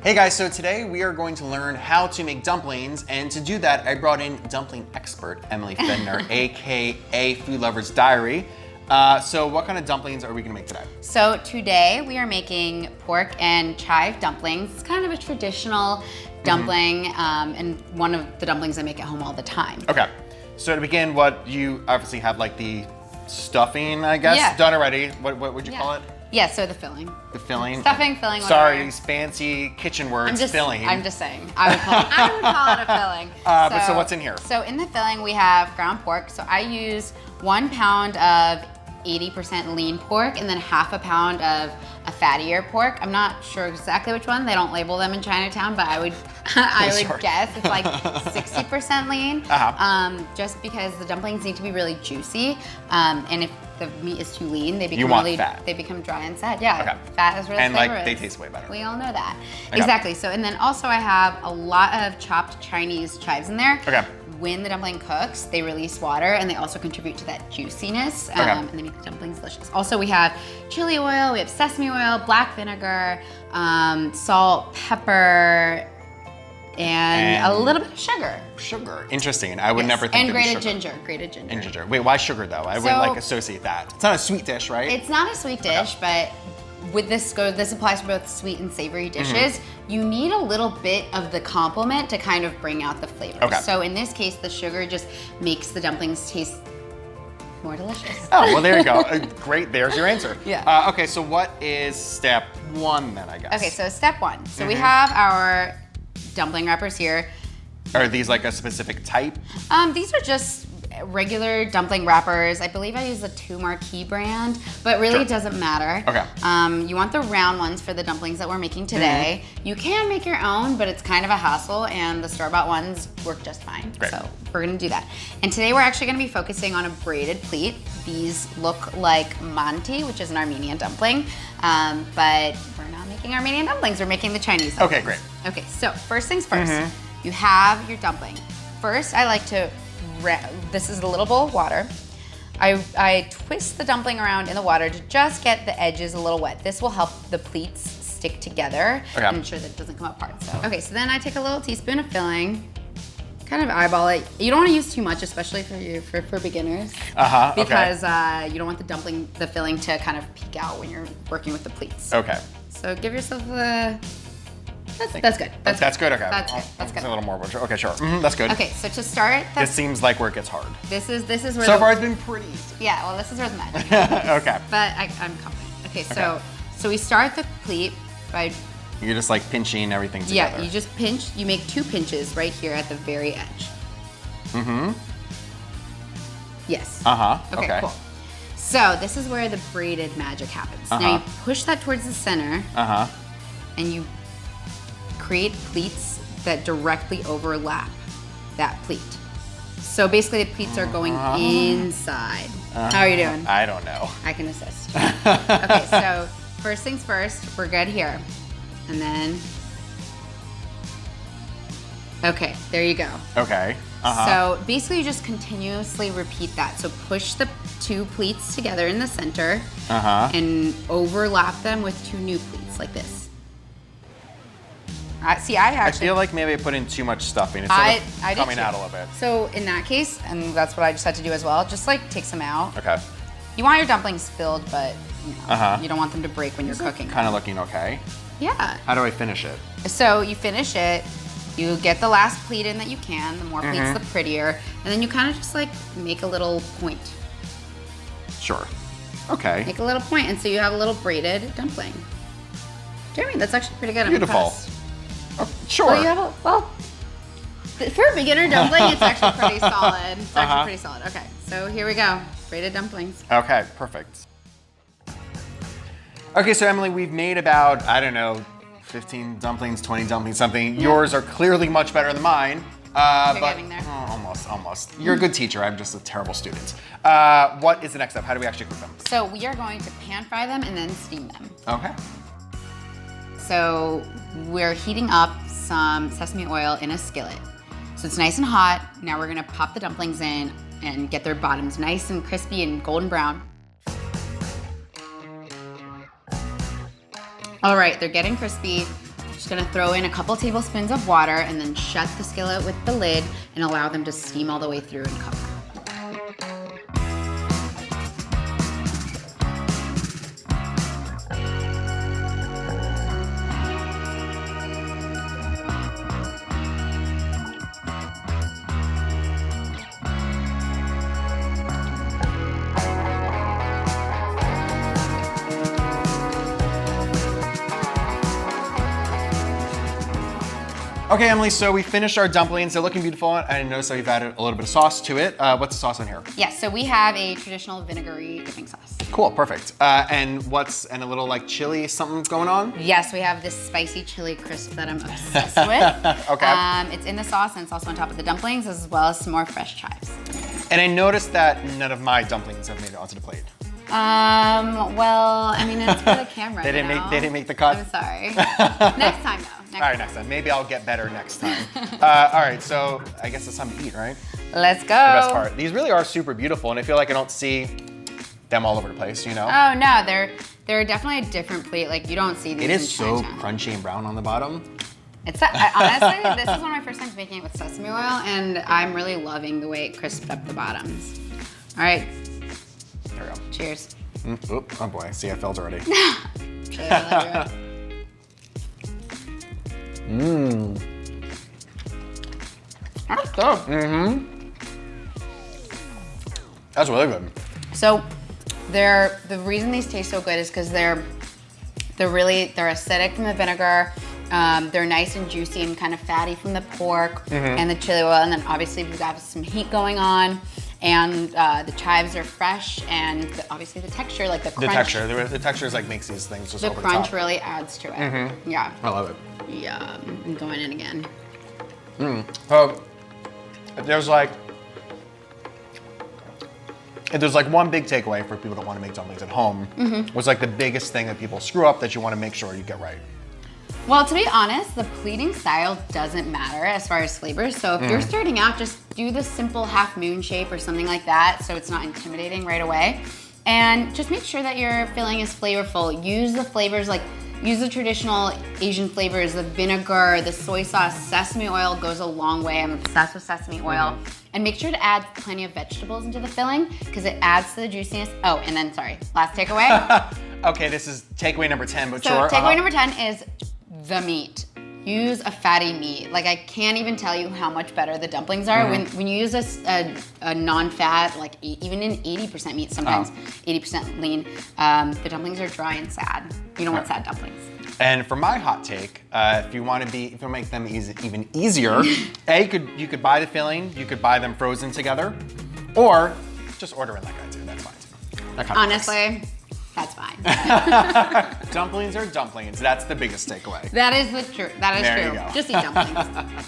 Hey guys, so today we are going to learn how to make dumplings, and to do that, I brought in dumpling expert Emily Fender, aka Food Lover's Diary. So what kind of dumplings are we gonna make today? So today we are making pork and chive dumplings. It's kind of a traditional dumpling, and one of the dumplings I make at home all the time. Okay, so to begin, what you obviously have like the stuffing, I guess, done already. What would you call it? Yeah, so the filling. The filling? Stuffing, filling, whatever. Sorry, these fancy kitchen words, filling. I'm just saying. I would call it a filling. So what's in here? So in the filling we have ground pork. So I use 1 pound of 80% lean pork and then half a pound of a fattier pork. I'm not sure exactly which one. They don't label them in Chinatown, but I would guess it's like 60% lean. Just because the dumplings need to be really juicy, and if the meat is too lean, they become fat. They become dry and sad. Yeah, fat is really flavorous. And like they taste way better. We all know that. Exactly. So and then also I have a lot of chopped Chinese chives in there. When the dumpling cooks, they release water and they also contribute to that juiciness, and they make the dumplings delicious. Also, we have chili oil, we have sesame oil, black vinegar, salt, pepper, and a little bit of sugar. Sugar, interesting. I would never think and of grated sugar. ginger, grated ginger. And ginger. Wait, why sugar though? I wouldn't like associate that. It's not a sweet dish, right? It's not a sweet dish, but with this applies for both sweet and savory dishes. You need a little bit of the complement to kind of bring out the flavors. So in this case, the sugar just makes the dumplings taste more delicious. Oh, well there you go. Great, there's your answer. Yeah. So what is step one then, I guess? Okay, so step one. So we have our dumpling wrappers here. Are these like a specific type? These are just regular dumpling wrappers. I believe I use the 2 Marquee brand, but really it doesn't matter. You want the round ones for the dumplings that we're making today. You can make your own, but it's kind of a hassle, and the store-bought ones work just fine. So we're gonna do that. And today we're actually gonna be focusing on a braided pleat. These look like manti, which is an Armenian dumpling, but we're not making Armenian dumplings, we're making the Chinese dumplings. Okay, great. Okay, so first things first, you have your dumpling. First, I like to this is a little bowl of water. I twist the dumpling around in the water to just get the edges a little wet. This will help the pleats stick together and ensure that it doesn't come apart. So, okay, so then I take a little teaspoon of filling, kind of eyeball it. You don't want to use too much, especially for beginners, because you don't want the filling to kind of peek out when you're working with the pleats. So give yourself a. That's good. That's good. Okay. That's good. That's good. A little more. Okay, sure. That's good. Okay, so to start, this seems like where it gets hard. This is where. So far, it's been pretty easy. Yeah. Well, this is where the magic happens. But I'm confident. Okay, so we start the pleat by. You're just like pinching everything together. Yeah, you just pinch. You make 2 pinches right here at the very edge. Yes. Okay. Cool. So this is where the braided magic happens. Now you push that towards the center. And you create pleats that directly overlap that pleat. So basically the pleats are going inside. How are you doing? I don't know. I can assist. Okay, so first things first, we're good here. And then, okay, there you go. Okay. So basically you just continuously repeat that. So push the 2 pleats together in the center and overlap them with 2 new pleats like this. I feel like maybe I put in too much stuffing. It's sort of coming out a little bit. So in that case, and that's what I just had to do as well, just like take some out. Okay. You want your dumplings filled, but you don't want them to break when you're cooking. Kind of looking okay. Yeah. How do I finish it? So you finish it, you get the last pleat in that you can, the more pleats the prettier, and then you kind of just like make a little point. Sure. Okay. Make a little point, and so you have a little braided dumpling. Jeremy, that's actually pretty good. Beautiful. Oh, sure. Well, you have for a beginner dumpling, it's actually pretty solid. It's actually pretty solid. Okay, so here we go. Braided dumplings. Okay, perfect. Okay, so Emily, we've made about, I don't know, 15 dumplings, 20 dumplings, something. Yeah. Yours are clearly much better than mine. You're getting there. Almost. You're a good teacher. I'm just a terrible student. What is the next step? How do we actually cook them? So we are going to pan fry them and then steam them. Okay. So we're heating up some sesame oil in a skillet. So it's nice and hot. Now we're gonna pop the dumplings in and get their bottoms nice and crispy and golden brown. All right, they're getting crispy. Just gonna throw in a couple tablespoons of water and then shut the skillet with the lid and allow them to steam all the way through and cover. Okay, Emily, so we finished our dumplings. They're looking beautiful. I noticed that we've added a little bit of sauce to it. What's the sauce on here? Yes, so we have a traditional vinegary dipping sauce. Cool, perfect. And a little like chili something going on? Yes, we have this spicy chili crisp that I'm obsessed with. Okay. It's in the sauce and it's also on top of the dumplings as well as some more fresh chives. And I noticed that none of my dumplings have made it onto the plate. Well, I mean, it's for the camera. They didn't make the cut? I'm sorry. Next time, though. All right, next time. Maybe I'll get better next time. All right, so I guess it's time to eat, right? Let's go. The best part. These really are super beautiful, and I feel like I don't see them all over the place, you know? Oh, no, they're definitely a different plate. Like, you don't see these It is so Chinatown. crunchy and brown on the bottom. Honestly, this is one of my first times making it with sesame oil, and I'm really loving the way it crisped up the bottoms. All right. There we go. Cheers. Oh boy, see, I felt already. Cheers. That's good. That's really good. So, the reason these taste so good is because they're acidic from the vinegar. They're nice and juicy and kind of fatty from the pork and the chili oil, and then obviously we've got some heat going on, and the chives are fresh, and obviously the texture, like the crunch. The texture is like makes these things just over the top. The crunch really adds to it. Yeah. I love it. Yeah, I'm going in again. So there's like one big takeaway for people that want to make dumplings at home. Was like the biggest thing that people screw up that you want to make sure you get right. Well, to be honest, the pleating style doesn't matter as far as flavors. So if you're starting out, just do the simple half moon shape or something like that so it's not intimidating right away. And just make sure that your filling is flavorful. Use the flavors use the traditional Asian flavors, the vinegar, the soy sauce, sesame oil goes a long way. I'm obsessed with sesame oil. And make sure to add plenty of vegetables into the filling because it adds to the juiciness. Oh, and then sorry, last takeaway. Okay, this is takeaway number 10, but So sure. takeaway number 10 is the meat. Use a fatty meat. Like, I can't even tell you how much better the dumplings are. When you use a non-fat, like even in 80% meat, sometimes 80% lean, the dumplings are dry and sad. You don't want sad dumplings. And for my hot take, if you want to make them even easier, you could buy the filling, you could buy them frozen together, or just order in like I do. That's fine too. That kind of Honestly, that's fine. Dumplings are dumplings. That's the biggest takeaway. That is the truth. That is There true. you go. Just eat dumplings.